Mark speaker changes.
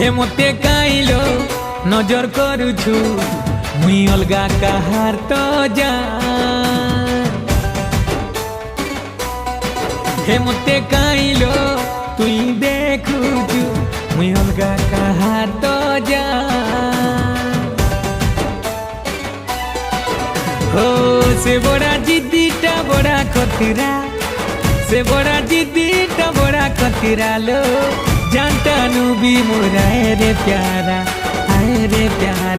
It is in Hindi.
Speaker 1: हे मते काइलो नजर करुछु मुई अलगा काहार तो जान। हे मते काइलो तुई देखुछु मुई अलगा काहार तो जान। हो से बड़ा जिद्दीटा बड़ा खतरा, से बड़ा जिद्दीटा बड़ा खतरा लो जानता नु भी मोरा रे प्यारा, आए रे प्यारा।